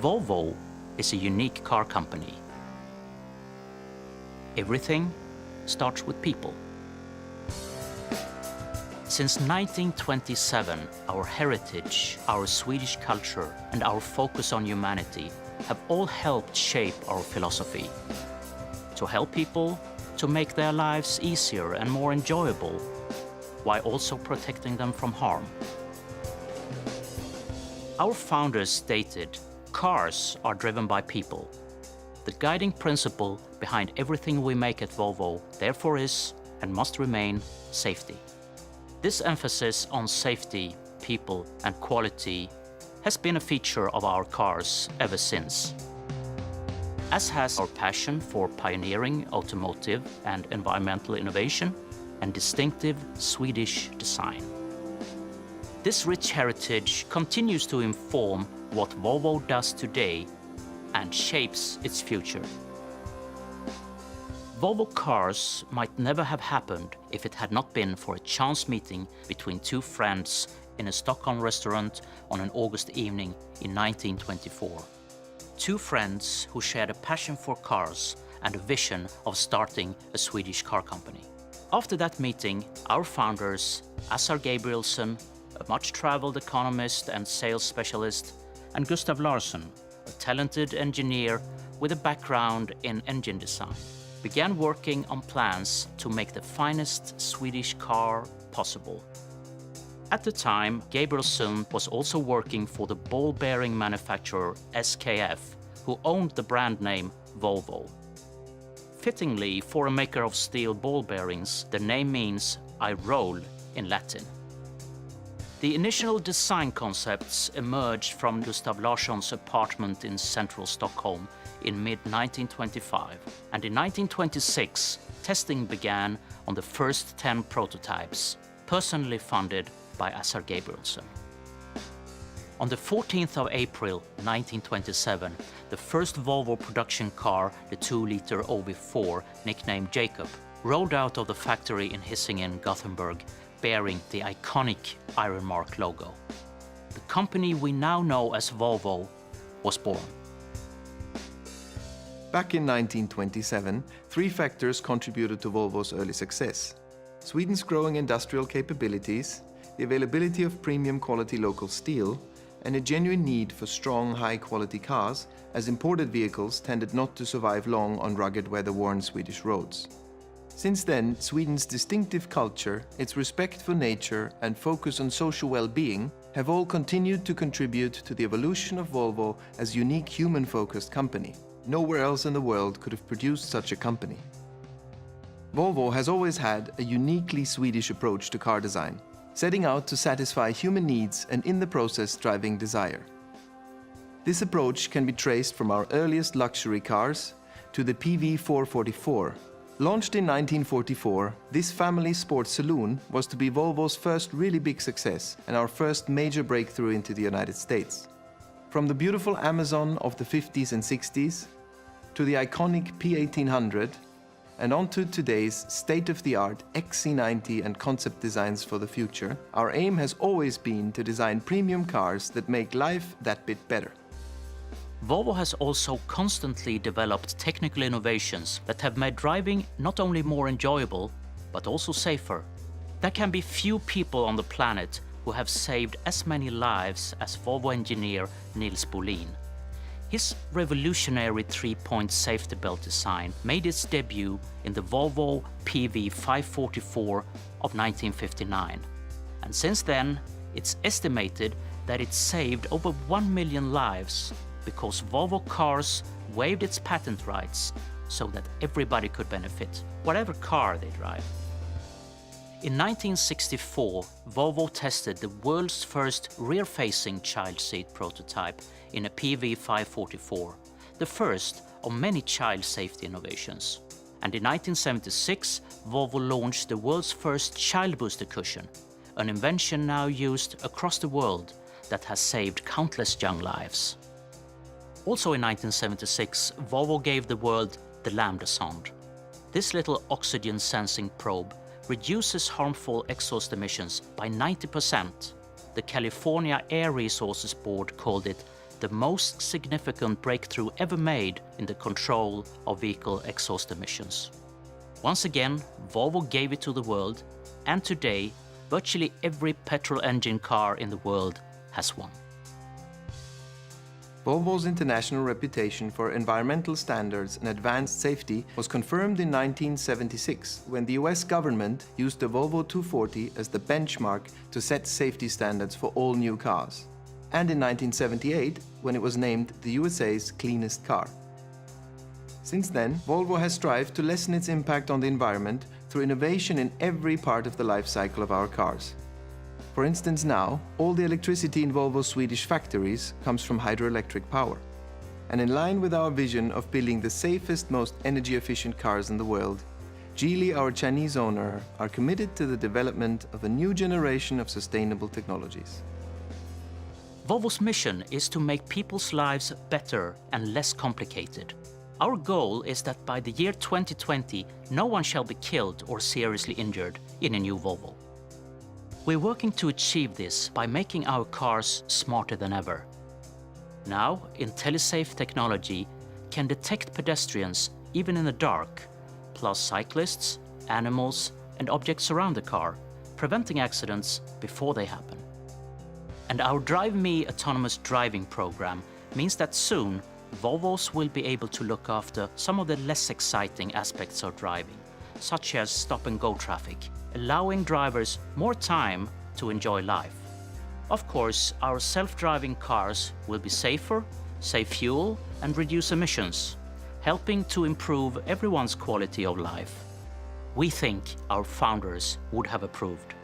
Volvo is a unique car company. Everything starts with people. Since 1927, our heritage, our Swedish culture, and our focus on humanity have all helped shape our philosophy. To help people to make their lives easier and more enjoyable, while also protecting them from harm. Our founders stated, "Cars are driven by people." The guiding principle behind everything we make at Volvo, therefore, is and must remain safety. This emphasis on safety, people, and quality has been a feature of our cars ever since, as has our passion for pioneering automotive and environmental innovation and distinctive Swedish design. This rich heritage continues to inform what Volvo does today and shapes its future. Volvo Cars might never have happened if it had not been for a chance meeting between two friends in a Stockholm restaurant on an August evening in 1924. Two friends who shared a passion for cars and a vision of starting a Swedish car company. After that meeting, our founders, Assar Gabrielsson, a much-traveled economist and sales specialist, and Gustav Larsson, a talented engineer with a background in engine design, began working on plans to make the finest Swedish car possible. At the time, Gabrielsson was also working for the ball bearing manufacturer SKF, who owned the brand name Volvo. Fittingly, for a maker of steel ball bearings, the name means "I roll" in Latin. The initial design concepts emerged from Gustav Larsson's apartment in central Stockholm in mid-1925, and in 1926, testing began on the first 10 prototypes, personally funded by Assar Gabrielsson. On the 14th of April 1927, the first Volvo production car, the 2-liter OB4, nicknamed Jacob, rolled out of the factory in Hisingen, Gothenburg, bearing the iconic Iron Mark logo. The company we now know as Volvo was born. Back in 1927, three factors contributed to Volvo's early success: Sweden's growing industrial capabilities, the availability of premium quality local steel, and a genuine need for strong, high-quality cars, as imported vehicles tended not to survive long on rugged, weather-worn Swedish roads. Since then, Sweden's distinctive culture, its respect for nature, and focus on social well-being have all continued to contribute to the evolution of Volvo as a unique human-focused company. Nowhere else in the world could have produced such a company. Volvo has always had a uniquely Swedish approach to car design, setting out to satisfy human needs and in the process driving desire. This approach can be traced from our earliest luxury cars to the PV 444. Launched in 1944, this family sports saloon was to be Volvo's first really big success and our first major breakthrough into the United States. From the beautiful Amazon of the 50s and 60s, to the iconic P1800, and onto today's state-of-the-art XC90 and concept designs for the future, our aim has always been to design premium cars that make life that bit better. Volvo has also constantly developed technical innovations that have made driving not only more enjoyable, but also safer. There can be few people on the planet who have saved as many lives as Volvo engineer Nils Bolin. His revolutionary 3-point safety belt design made its debut in the Volvo PV 544 of 1959. And since then, it's estimated that it saved over 1 million lives because Volvo Cars waived its patent rights so that everybody could benefit, whatever car they drive. In 1964, Volvo tested the world's first rear-facing child seat prototype in a PV 544, the first of many child safety innovations. And in 1976, Volvo launched the world's first child booster cushion, an invention now used across the world that has saved countless young lives. Also in 1976, Volvo gave the world the Lambda Sonde. This little oxygen-sensing probe reduces harmful exhaust emissions by 90%. The California Air Resources Board called it the most significant breakthrough ever made in the control of vehicle exhaust emissions. Once again, Volvo gave it to the world, and today, virtually every petrol engine car in the world has one. Volvo's international reputation for environmental standards and advanced safety was confirmed in 1976 when the US government used the Volvo 240 as the benchmark to set safety standards for all new cars, and in 1978 when it was named the USA's cleanest car. Since then, Volvo has strived to lessen its impact on the environment through innovation in every part of the life cycle of our cars. For instance, now, all the electricity in Volvo's Swedish factories comes from hydroelectric power. And in line with our vision of building the safest, most energy-efficient cars in the world, Geely, our Chinese owner, are committed to the development of a new generation of sustainable technologies. Volvo's mission is to make people's lives better and less complicated. Our goal is that by the year 2020, no one shall be killed or seriously injured in a new Volvo. We're working to achieve this by making our cars smarter than ever. Now, IntelliSafe technology can detect pedestrians even in the dark, plus cyclists, animals, and objects around the car, preventing accidents before they happen. And our Drive Me autonomous driving program means that soon Volvos will be able to look after some of the less exciting aspects of driving, such as stop-and-go traffic, allowing drivers more time to enjoy life. Of course, our self-driving cars will be safer, save fuel, and reduce emissions, helping to improve everyone's quality of life. We think our founders would have approved.